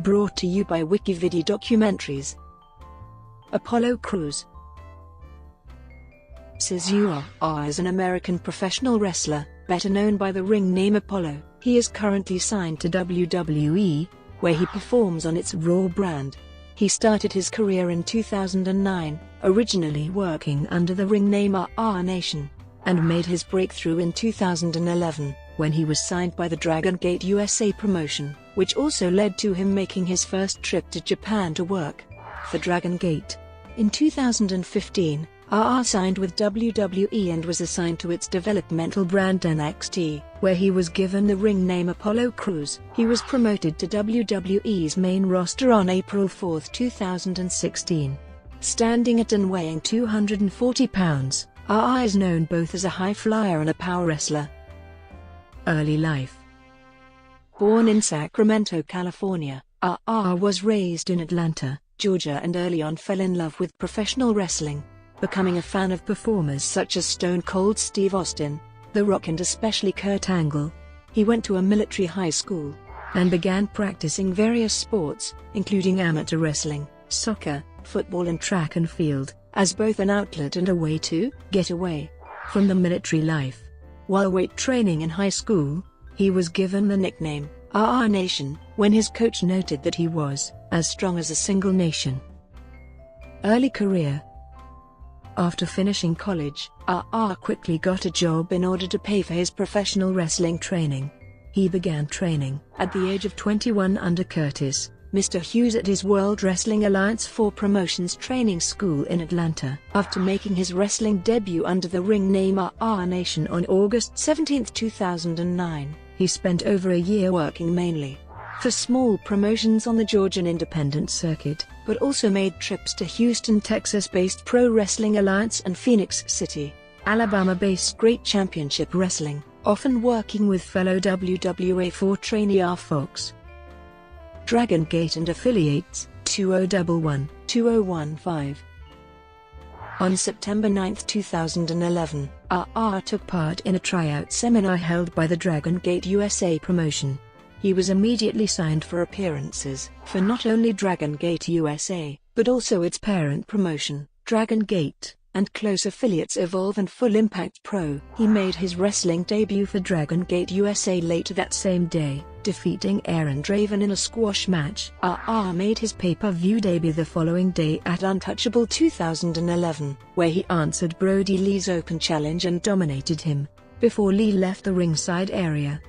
Brought to you by Wikivideo Documentaries. Apollo Crews. Cezanne is an American professional wrestler, better known by the ring name Apollo. He is currently signed to WWE, where he performs on its Raw brand. He started his career in 2009, originally working under the ring name RR Nation, and made his breakthrough in 2011, when he was signed by the Dragon Gate USA promotion, which also led to him making his first trip to Japan to work for Dragon Gate. In 2015, RR signed with WWE and was assigned to its developmental brand NXT, where he was given the ring name Apollo Crews. He was promoted to WWE's main roster on April 4, 2016. Standing at and weighing 240 pounds, RR is known both as a high flyer and a power wrestler. Early life. Born in Sacramento, California, RR was raised in Atlanta, Georgia, and early on fell in love with professional wrestling, becoming a fan of performers such as Stone Cold Steve Austin, The Rock, and especially Kurt Angle. He went to a military high school and began practicing various sports, including amateur wrestling, soccer, football and track and field, as both an outlet and a way to get away from the military life. While weight training in high school, he was given the nickname RR Nation when his coach noted that he was as strong as a single nation. Early career. After finishing college, RR quickly got a job in order to pay for his professional wrestling training. He began training at the age of 21 under Curtis, Mr. Hughes at his World Wrestling Alliance 4 Promotions training school in Atlanta. After making his wrestling debut under the ring name RR Nation on August 17, 2009, he spent over a year working mainly for small promotions on the Georgian independent circuit, but also made trips to Houston, Texas-based Pro Wrestling Alliance and Phoenix City, Alabama-based Great Championship Wrestling, often working with fellow WWA4 trainee R. Fox. Dragon Gate and affiliates, 2011-2015. On September 9, 2011, RR took part in a tryout seminar held by the Dragon Gate USA promotion. He was immediately signed for appearances for not only Dragon Gate USA, but also its parent promotion, Dragon Gate, and close affiliates Evolve and Full Impact Pro. He made his wrestling debut for Dragon Gate USA later that same day, defeating Aaron Draven in a squash match. RR made his pay-per-view debut the following day at Untouchable 2011, where he answered Brody Lee's open challenge and dominated him, before Lee left the ringside area.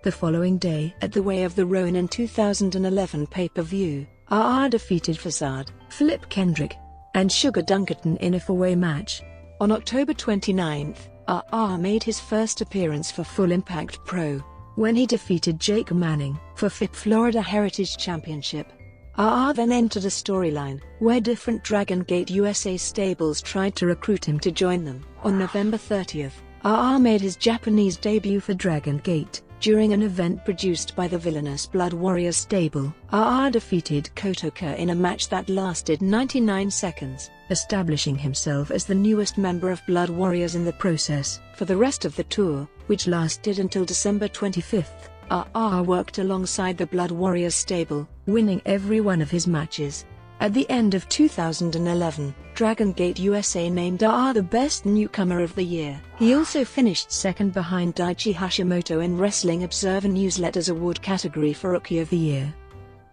The following day at the Way of the Ronin 2011 pay-per-view, RR defeated Facade, Flip Kendrick, and Sugar Dunkerton in a four-way match. On October 29, RR made his first appearance for Full Impact Pro, when he defeated Jake Manning for FIP Florida Heritage Championship. RR then entered a storyline where different Dragon Gate USA stables tried to recruit him to join them. On November 30, RR made his Japanese debut for Dragon Gate. During an event produced by the Villainous Blood Warriors stable, RR defeated Kotoka in a match that lasted 99 seconds, establishing himself as the newest member of Blood Warriors in the process. For the rest of the tour, which lasted until December 25, RR worked alongside the Blood Warriors stable, winning every one of his matches. At the end of 2011, Dragon Gate USA named RR the Best Newcomer of the Year. He also finished second behind Daichi Hashimoto in Wrestling Observer Newsletter's award category for Rookie of the Year.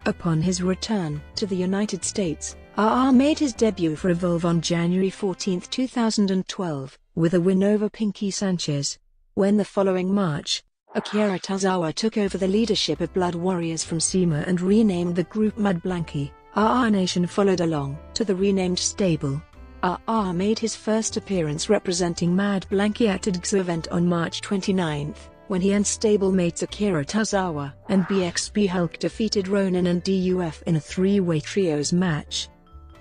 Upon his return to the United States, RR made his debut for Evolve on January 14, 2012, with a win over Pinky Sanchez. When the following March, Akira Tozawa took over the leadership of Blood Warriors from CIMA and renamed the group Mad Blanky, RR Nation followed along to the renamed stable. RR made his first appearance representing Mad Blanky at IDG's event on March 29, when he and stablemate Akira Tozawa and BXB Hulk defeated Ronin and DUF in a three-way trios match.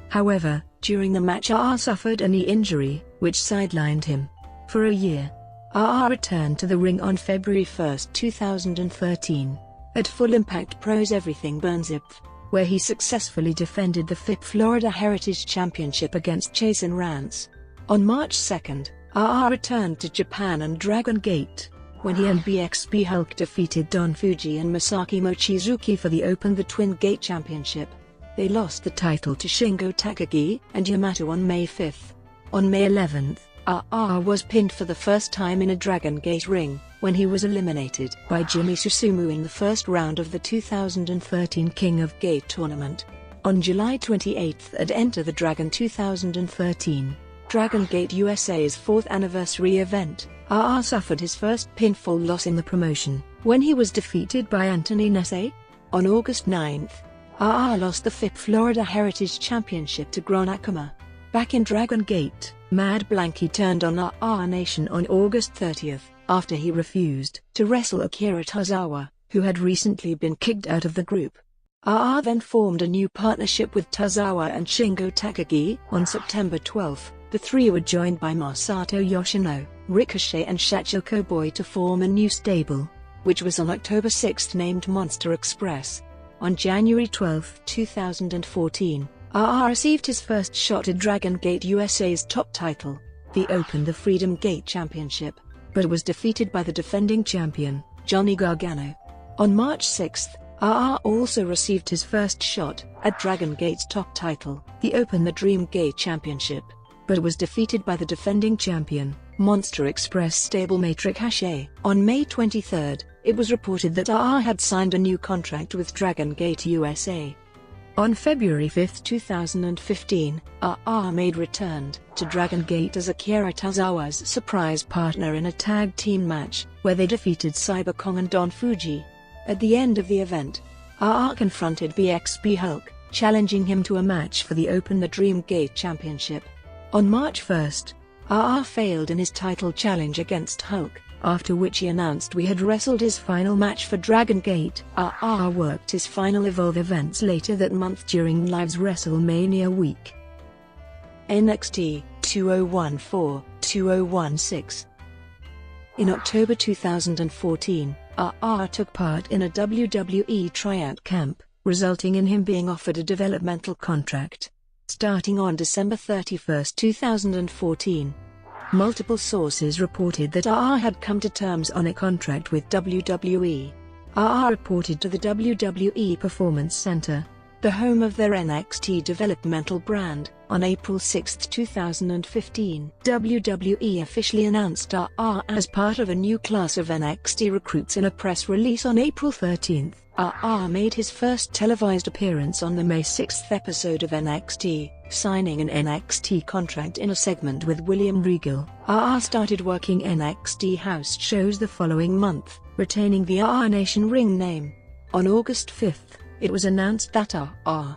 However, during the match RR suffered a knee injury, which sidelined him for a year. RR returned to the ring on February 1, 2013, at Full Impact Pro's Everything Burns IP, where he successfully defended the FIP Florida Heritage Championship against Chasen Rance. On March 2, RR returned to Japan and Dragon Gate, when he and BXB Hulk defeated Don Fuji and Masaki Mochizuki for the Open the Twin Gate Championship. They lost the title to Shingo Takagi and Yamato on May 5. On May 11, RR was pinned for the first time in a Dragon Gate ring, when he was eliminated by Jimmy Susumu in the first round of the 2013 King of Gate tournament. On July 28 at Enter the Dragon 2013, Dragon Gate USA's 4th anniversary event, RR suffered his first pinfall loss in the promotion, when he was defeated by Anthony Nese. On August 9, RR lost the FIP Florida Heritage Championship to Gron Akama. Back in Dragon Gate, Mad Blankey turned on RR Nation on August 30, after he refused to wrestle Akira Tozawa, who had recently been kicked out of the group. RR then formed a new partnership with Tozawa and Shingo Takagi. On September 12, the three were joined by Masato Yoshino, Ricochet and Shacho Cowboy to form a new stable, which was on October 6 named Monster Express. On January 12, 2014, RR received his first shot at Dragon Gate USA's top title, the Open the Freedom Gate Championship, but was defeated by the defending champion, Johnny Gargano. On March 6, RR also received his first shot at Dragon Gate's top title, the Open the Dream Gate Championship, but was defeated by the defending champion, Monster Express stablemate Ricochet. On May 23, it was reported that RR had signed a new contract with Dragon Gate USA. On February 5, 2015, RR made return to Dragon Gate as Akira Tozawa's surprise partner in a tag team match, where they defeated Cyber Kong and Don Fuji. At the end of the event, RR confronted BXB Hulk, challenging him to a match for the Open the Dream Gate Championship. On March 1, RR failed in his title challenge against Hulk, after which he announced we had wrestled his final match for Dragon Gate. RR worked his final Evolve events later that month during Live's WrestleMania week. NXT 2014-2016. In October 2014, RR took part in a WWE tryout camp, resulting in him being offered a developmental contract. Starting on December 31, 2014, multiple sources reported that RR had come to terms on a contract with WWE. RR reported to the WWE Performance Center, the home of their NXT developmental brand, on April 6, 2015. WWE officially announced RR as part of a new class of NXT recruits in a press release on April 13. RR made his first televised appearance on the May 6 episode of NXT, signing an NXT contract in a segment with William Regal. RR started working NXT house shows the following month, retaining the RR Nation ring name. On August 5, it was announced that RR,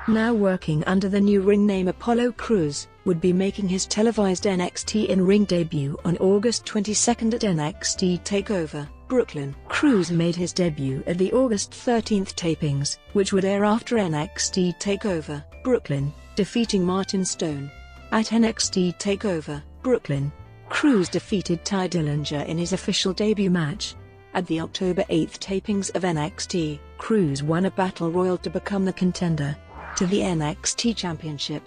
now working under the new ring name Apollo Crews, would be making his televised NXT in-ring debut on August 22 at NXT TakeOver, Brooklyn. Crews made his debut at the August 13 tapings, which would air after NXT TakeOver, Brooklyn, defeating Martin Stone. At NXT TakeOver, Brooklyn, Crews defeated Tye Dillinger in his official debut match. At the October 8 tapings of NXT, Crews won a battle royal to become the contender to the NXT Championship.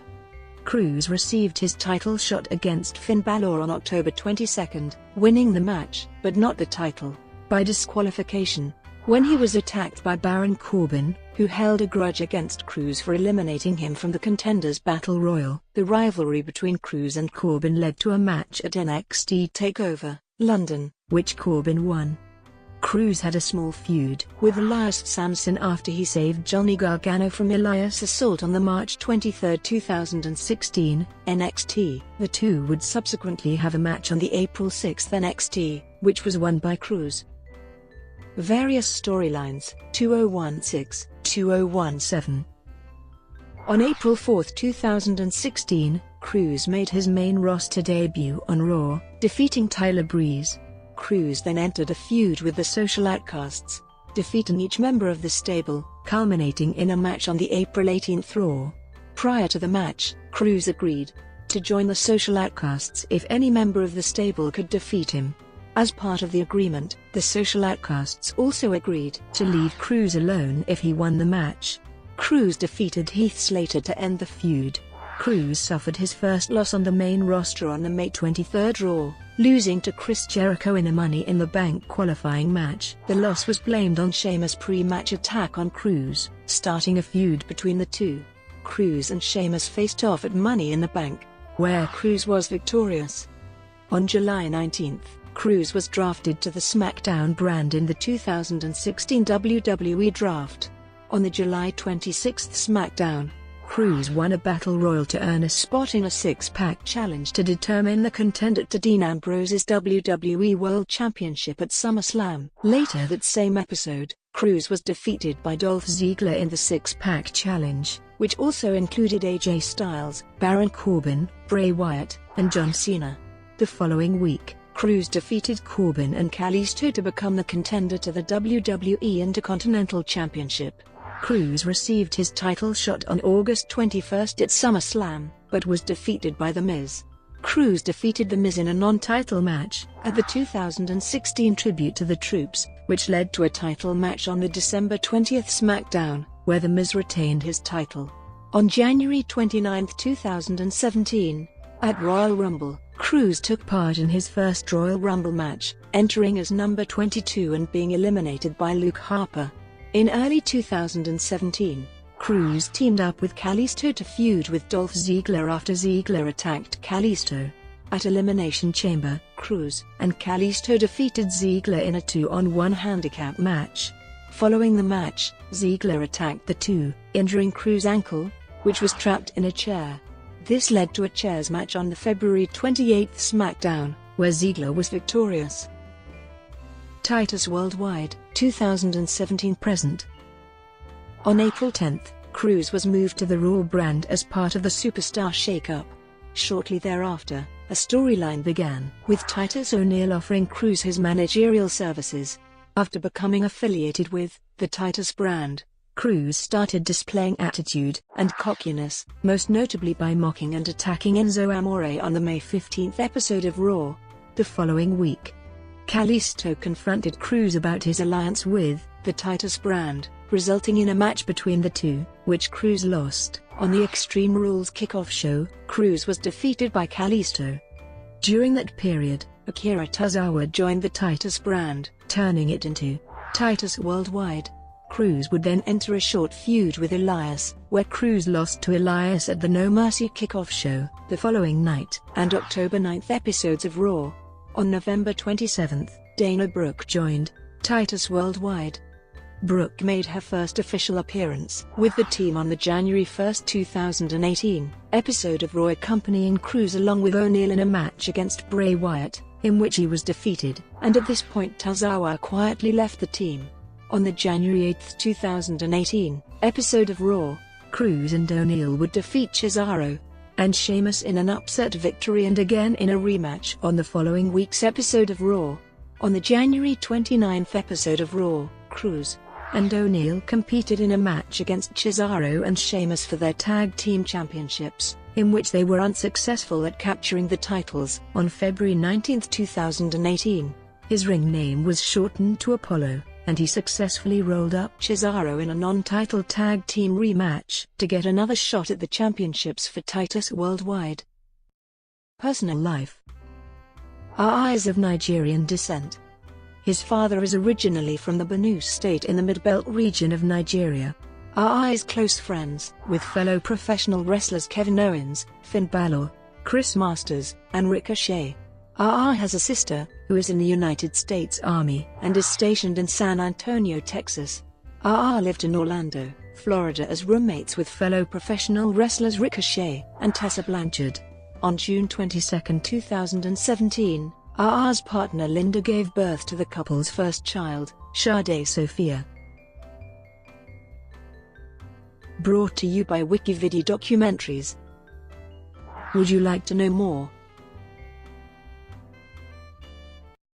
Crews received his title shot against Finn Balor on October 22, winning the match, but not the title, by disqualification, when he was attacked by Baron Corbin, who held a grudge against Crews for eliminating him from the Contenders Battle Royal. The rivalry between Crews and Corbin led to a match at NXT TakeOver, London, which Corbin won. Crews had a small feud with Elias Samson after he saved Johnny Gargano from Elias' assault on the March 23, 2016, NXT. The two would subsequently have a match on the April 6 NXT, which was won by Crews. Various storylines, 2016-2017. On April 4, 2016, Crews made his main roster debut on Raw, defeating Tyler Breeze. Crews then entered a feud with the Social Outcasts, defeating each member of the stable, culminating in a match on the April 18 Raw. Prior to the match, Crews agreed to join the Social Outcasts if any member of the stable could defeat him. As part of the agreement, the Social Outcasts also agreed to leave Crews alone if he won the match. Crews defeated Heath Slater to end the feud. Crews suffered his first loss on the main roster on the May 23 Raw, losing to Chris Jericho in a Money in the Bank qualifying match. The loss was blamed on Sheamus' pre-match attack on Crews, starting a feud between the two. Crews and Sheamus faced off at Money in the Bank, where Crews was victorious. On July 19, Crews was drafted to the SmackDown brand in the 2016 WWE Draft. On the July 26 SmackDown, Crews won a Battle Royal to earn a spot in a six-pack challenge to determine the contender to Dean Ambrose's WWE World Championship at SummerSlam. Later that same episode, Crews was defeated by Dolph Ziggler in the six-pack challenge, which also included AJ Styles, Baron Corbin, Bray Wyatt, and John Cena. The following week, Crews defeated Corbin and Kalisto to become the contender to the WWE Intercontinental Championship. Crews received his title shot on August 21 at SummerSlam, but was defeated by The Miz. Crews defeated The Miz in a non-title match at the 2016 Tribute to the Troops, which led to a title match on the December 20 SmackDown, where The Miz retained his title. On January 29, 2017, at Royal Rumble, Crews took part in his first Royal Rumble match, entering as number 22 and being eliminated by Luke Harper. In early 2017, Crews teamed up with Kalisto to feud with Dolph Ziggler after Ziggler attacked Kalisto. At Elimination Chamber, Crews and Kalisto defeated Ziggler in a 2-on-1 handicap match. Following the match, Ziggler attacked the two, injuring Crews' ankle, which was trapped in a chair. This led to a chairs match on the February 28 SmackDown, where Ziggler was victorious. Titus Worldwide, 2017 present. On April 10, Crews was moved to the Raw brand as part of the Superstar Shake-Up. Shortly thereafter, a storyline began, with Titus O'Neil offering Crews his managerial services. After becoming affiliated with the Titus brand, Crews started displaying attitude and cockiness, most notably by mocking and attacking Enzo Amore on the May 15 episode of Raw. The following week, Kalisto confronted Crews about his alliance with the Titus brand, resulting in a match between the two, which Crews lost. On the Extreme Rules kickoff show, Crews was defeated by Kalisto. During that period, Akira Tozawa joined the Titus brand, turning it into Titus Worldwide. Crews would then enter a short feud with Elias, where Crews lost to Elias at the No Mercy kickoff show the following night, and October 9 episodes of Raw. On November 27, Dana Brooke joined Titus Worldwide. Brooke made her first official appearance with the team on the January 1, 2018 episode of Raw, accompanying Crews along with O'Neil in a match against Bray Wyatt, in which he was defeated, and at this point Tozawa quietly left the team. On the January 8, 2018 episode of Raw, Crews and O'Neil would defeat Cesaro and Sheamus in an upset victory and again in a rematch on the following week's episode of Raw. On the January 29 episode of Raw, Crews and O'Neil competed in a match against Cesaro and Sheamus for their tag team championships, in which they were unsuccessful at capturing the titles. On February 19, 2018, his ring name was shortened to Apollo, and he successfully rolled up Cesaro in a non-title tag team rematch to get another shot at the championships for Titus Worldwide. Personal life. Aa is of Nigerian descent. His father is originally from the Benue state in the Mid-Belt region of Nigeria. Aa is close friends with fellow professional wrestlers Kevin Owens, Finn Balor, Chris Masters, and Ricochet. Aa has a sister, who is in the United States Army and is stationed in San Antonio, Texas. Aa lived in Orlando, Florida as roommates with fellow professional wrestlers Ricochet and Tessa Blanchard. On June 22, 2017, Aa's partner Linda gave birth to the couple's first child, Sade Sophia. Brought to you by Wikividi Documentaries. Would you like to know more?